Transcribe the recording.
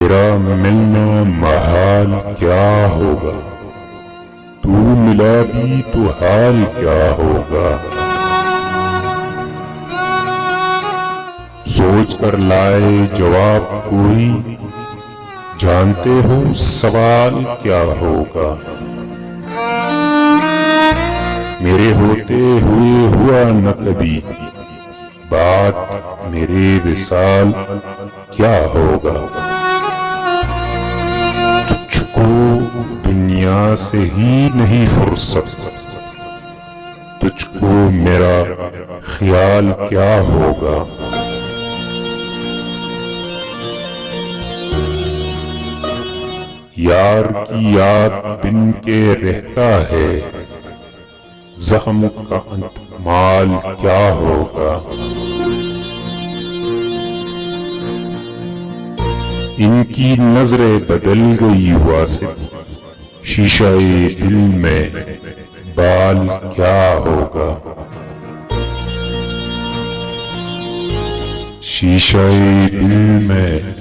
तेरा मिलना महाल क्या होगा, तू मिला भी तो हाल क्या होगा। सोच कर लाए जवाब कोई, जानते हो सवाल क्या होगा। मेरे होते हुए हुआ न कभी, बात मेरे विसाल क्या होगा। तुझको दुनिया से ही नहीं फुर्सत, तुझको मेरा ख्याल क्या होगा। यार की याद बिन के रहता है, जख्म का अंतमाल क्या होगा। इनकी नजरें बदल गई वासिफ, शीशाए दिल में बाल क्या होगा। शीशाए दिल में